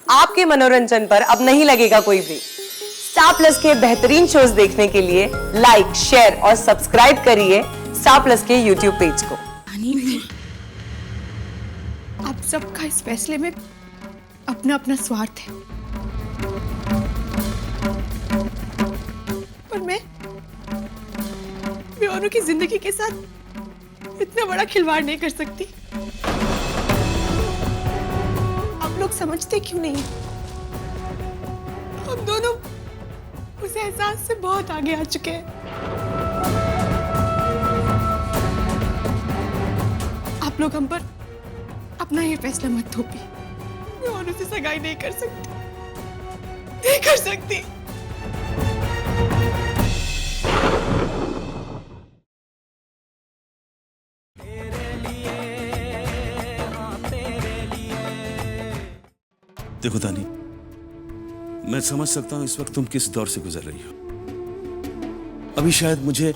आपके मनोरंजन पर अब नहीं लगेगा कोई ब्रेक। स्टार प्लस के बेहतरीन शोज देखने के लिए लाइक, शेयर और सब्सक्राइब करिए स्टार प्लस के यूट्यूब पेज को। आप सबका इस फैसले में अपना अपना स्वार्थ है, पर मैं औरों की जिंदगी के साथ इतना बड़ा खिलवाड़ नहीं कर सकती। आप लोग समझते क्यों नहीं? हम दोनों उस एहसास से बहुत आगे आ चुके हैं। आप लोग हम पर अपना ये फैसला मत थोपिए। मैं और उसे सगाई नहीं कर सकती, नहीं कर सकती। देखो तानी, मैं समझ सकता हूं इस वक्त तुम किस दौर से गुजर रही हो। अभी शायद मुझे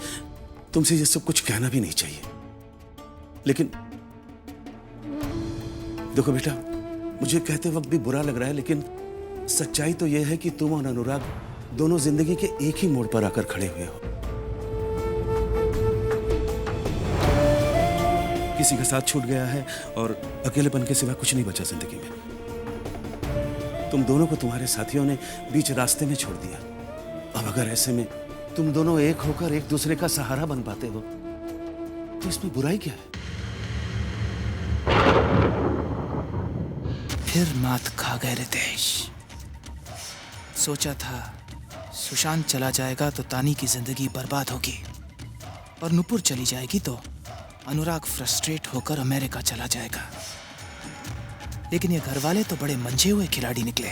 तुमसे ये सब कुछ कहना भी नहीं चाहिए, लेकिन देखो बेटा, मुझे कहते वक्त भी बुरा लग रहा है, लेकिन सच्चाई तो यह है कि तुम और अनुराग दोनों जिंदगी के एक ही मोड़ पर आकर खड़े हुए हो। किसी का साथ छूट गया है और अकेलेपन के सिवा कुछ नहीं बचा जिंदगी में। तुम दोनों को तुम्हारे साथियों ने बीच रास्ते में छोड़ दिया। अब अगर ऐसे में तुम दोनों एक होकर एक दूसरे का सहारा बन पाते हो तो इसमें बुराई क्या है? फिर मात खा गए रितेश। सोचा था सुशांत चला जाएगा तो तानी की जिंदगी बर्बाद होगी, और नुपुर चली जाएगी तो अनुराग फ्रस्ट्रेट होकर अमेरिका चला जाएगा। लेकिन ये घर वाले तो बड़े मंझे हुए खिलाड़ी निकले।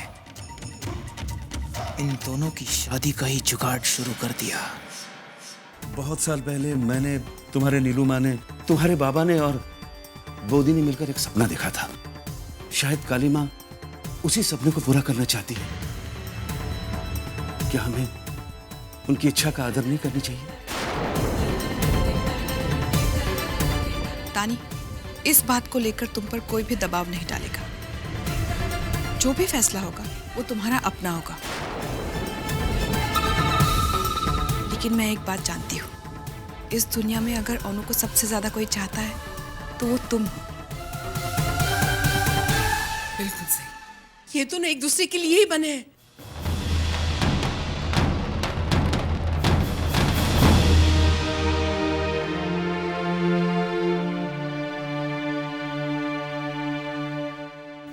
इन दोनों की शादी का ही जुगाड़ शुरू कर दिया। बहुत साल पहले मैंने, तुम्हारे नीलू माँ ने, तुम्हारे बाबा ने और बोदी ने मिलकर एक सपना देखा था। शायद काली माँ उसी सपने को पूरा करना चाहती है। क्या हमें उनकी इच्छा का आदर नहीं करनी चाहिए? तानी, इस बात को लेकर तुम पर कोई भी दबाव नहीं डालेगा। जो भी फैसला होगा वो तुम्हारा अपना होगा। लेकिन मैं एक बात जानती हूँ, इस दुनिया में अगर अनु को सबसे ज्यादा कोई चाहता है तो वो तुम हो। बिल्कुल सही। ये दोनों एक दूसरे के लिए ही बने हैं।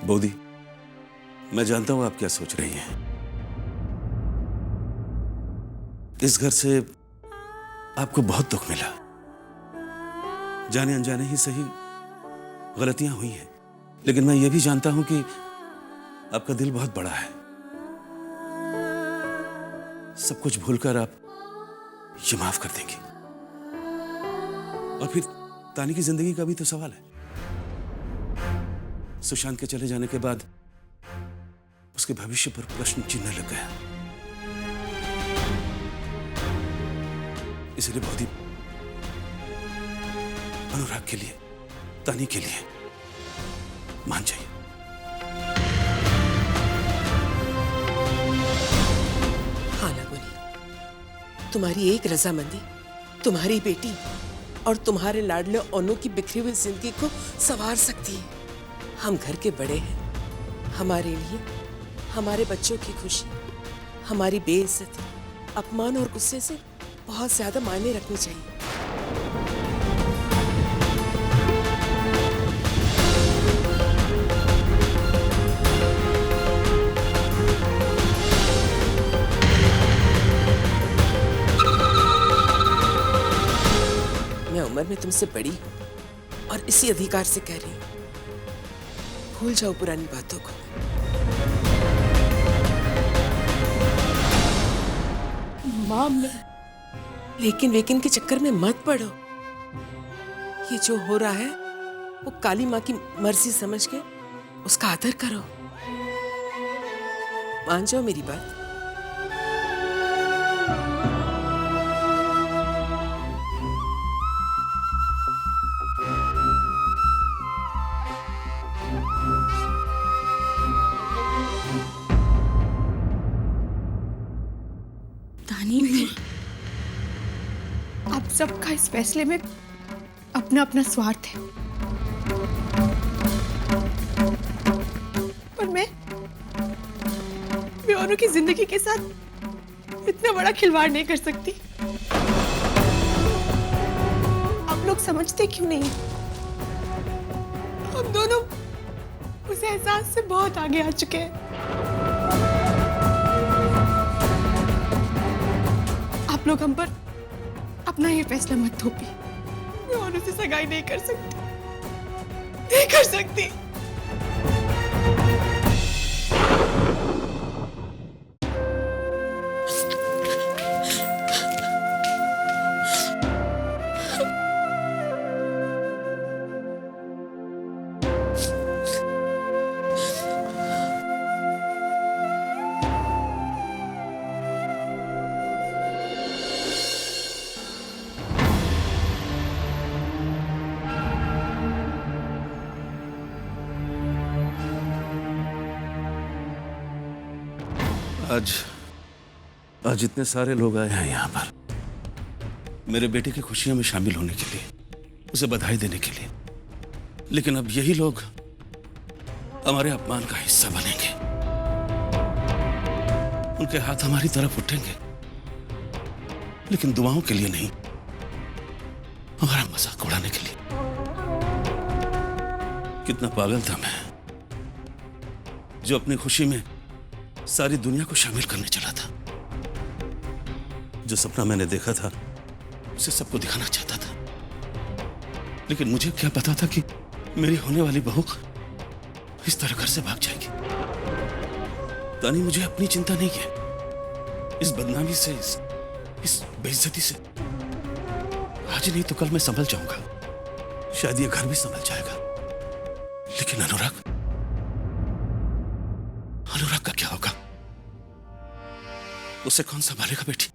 बोदी, मैं जानता हूं आप क्या सोच रही हैं। इस घर से आपको बहुत दुख मिला। जाने अनजाने ही सही, गलतियां हुई हैं, लेकिन मैं ये भी जानता हूं कि आपका दिल बहुत बड़ा है। सब कुछ भूलकर आप ये माफ कर देंगी। और फिर तानी की जिंदगी का भी तो सवाल है। सुशांत के चले जाने के बाद उसके भविष्य पर प्रश्न चिन्ह लग गया। इसलिए बहुत ही अनुराग के लिए, तानी के लिए मान जाइए। हाँ नगुनी, तुम्हारी एक रजामंदी तुम्हारी बेटी और तुम्हारे लाडले अनु की बिखरी हुई जिंदगी को संवार सकती है। हम घर के बड़े हैं। हमारे लिए हमारे बच्चों की खुशी हमारी बेइज्जती, अपमान और गुस्से से बहुत ज्यादा मायने रखनी चाहिए। मैं उम्र में तुमसे बड़ी हूं और इसी अधिकार से कह रही हूं, भूल जाओ पुरानी बातों को। माम, लेकिन वेकिन के चक्कर में मत पड़ो। ये जो हो रहा है वो काली माँ की मर्जी समझ के उसका आदर करो। मान जाओ मेरी बात। तानी, आप सबका इस फैसले में अपना अपना स्वार्थ है, पर मैं अनु की जिंदगी के साथ इतना बड़ा खिलवाड़ नहीं कर सकती। आप लोग समझते क्यों नहीं? हम दोनों उस एहसास से बहुत आगे आ चुके हैं। आप लोग हम पर अपना ये फैसला मत थोपिए। मैं अनु से सगाई नहीं कर सकती, नहीं कर सकती। आज इतने सारे लोग आए हैं यहाँ पर मेरे बेटे की खुशियों में शामिल होने के लिए, उसे बधाई देने के लिए, लेकिन अब यही लोग हमारे अपमान का हिस्सा बनेंगे। उनके हाथ हमारी तरफ उठेंगे, लेकिन दुआओं के लिए नहीं, हमारा मजाक उड़ाने के लिए। कितना पागल था मैं जो अपनी खुशी में सारी दुनिया को शामिल करने चला था। जो सपना मैंने देखा था उसे सबको दिखाना चाहता था, लेकिन मुझे क्या पता था कि मेरी होने वाली बहू इस तरह घर से भाग जाएगी। तानी, मुझे अपनी चिंता नहीं है इस बदनामी से, इस बेइज्जती से। आज नहीं तो कल मैं संभल जाऊंगा, शायद ये घर भी संभल जाएगा। लेकिन अनुराग का क्या होगा? उसे कौन संभालेगा बेटी?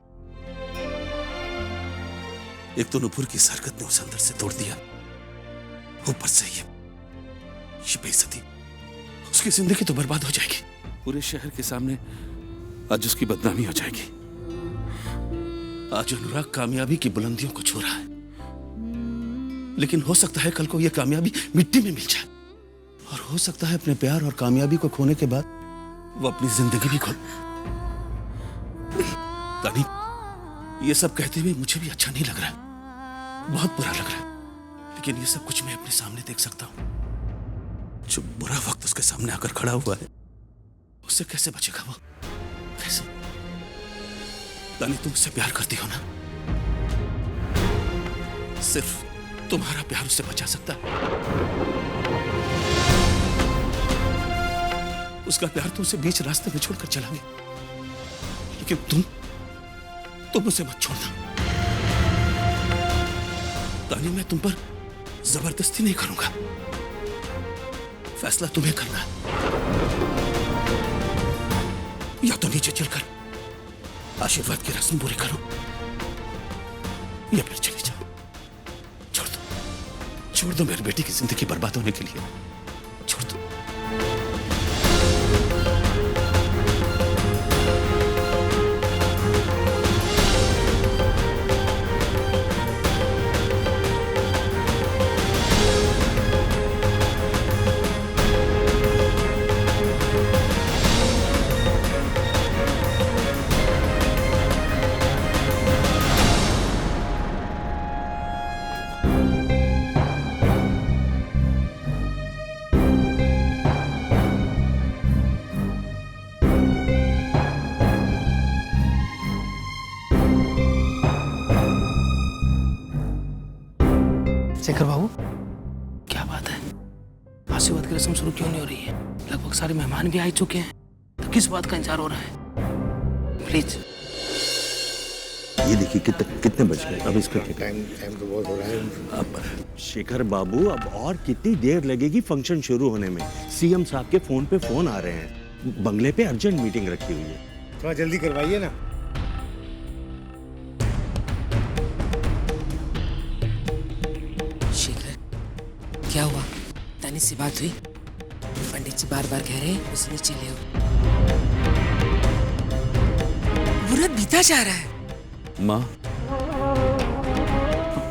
एक तो नुपुर की इस हरकत ने उसे अंदर से तोड़ दिया, ऊपर से ये बेइज्जती। उसकी जिंदगी तो बर्बाद हो जाएगी। पूरे शहर के सामने आज उसकी बदनामी हो जाएगी। आज अनुराग कामयाबी की बुलंदियों को छू रहा है, लेकिन हो सकता है कल को यह कामयाबी मिट्टी में मिल जाए, और हो सकता है अपने प्यार और कामयाबी को खोने के बाद वो अपनी जिंदगी भी खो। तानी, ये सब कहते हुए मुझे भी अच्छा नहीं लग रहा है, बहुत बुरा लग रहा है, लेकिन ये सब कुछ मैं अपने सामने देख सकता हूं। जो बुरा वक्त उसके सामने आकर खड़ा हुआ है, उससे कैसे बचेगा वो? कैसे? तानी, तुम उससे प्यार करती हो ना? सिर्फ तुम्हारा प्यार उसे बचा सकता है। उसका प्यार तो उसे बीच रास्ते में छोड़कर चला गया, लेकिन तुम उसे मत छोड़ना। तानी, मैं तुम पर जबरदस्ती नहीं करूंगा, फैसला तुम्हें करना है। या तो नीचे चलकर आशीर्वाद की रस्म पूरी करो, या फिर चले जाओ। छोड़ दो मेरी बेटी की जिंदगी बर्बाद होने के लिए। छोड़ दो। शेखर बाबू, क्या बात है? आशीर्वाद की रस्म शुरू क्यों नहीं हो रही है? लगभग सारे मेहमान भी आ चुके हैं, तो किस बात का इंतजार हो रहा है? प्लीज। ये देखिए कितने बज गए। अब इसका टाइम तो बहुत हो रहा है। अब शेखर बाबू, अब और कितनी देर लगेगी फंक्शन शुरू होने में? सीएम साहब के फोन पे फोन आ रहे हैं, बंगले पे अर्जेंट मीटिंग रखी हुई है। थोड़ा जल्दी करवाइए ना। क्या हुआ? तानी से बात हुई? पंडित जी बार बार कह रहे हैं उसे नीचे ले आओ। मुहूर्त बीता जा रहा है। माँ,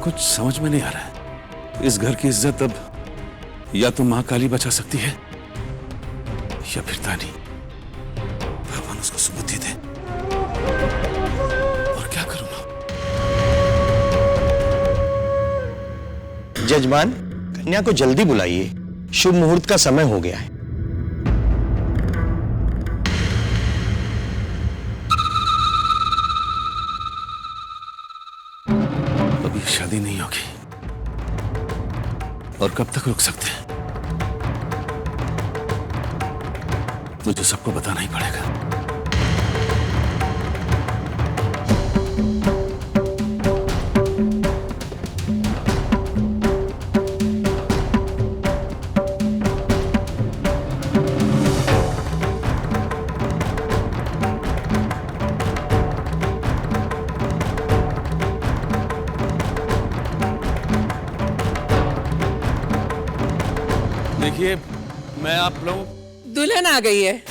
कुछ समझ में नहीं आ रहा है। इस घर की इज्जत अब या तो माँ काली बचा सकती है या फिर तानी। भगवान उसको सुबुद्धि दे। और क्या करूं माँ? जजमान, कन्या को जल्दी बुलाइए, शुभ मुहूर्त का समय हो गया है। अभी शादी नहीं होगी और कब तक रुक सकते हैं? मुझे सबको बताना ही पड़ेगा। देखिए, मैं आप लोगों दुल्हन आ गई है।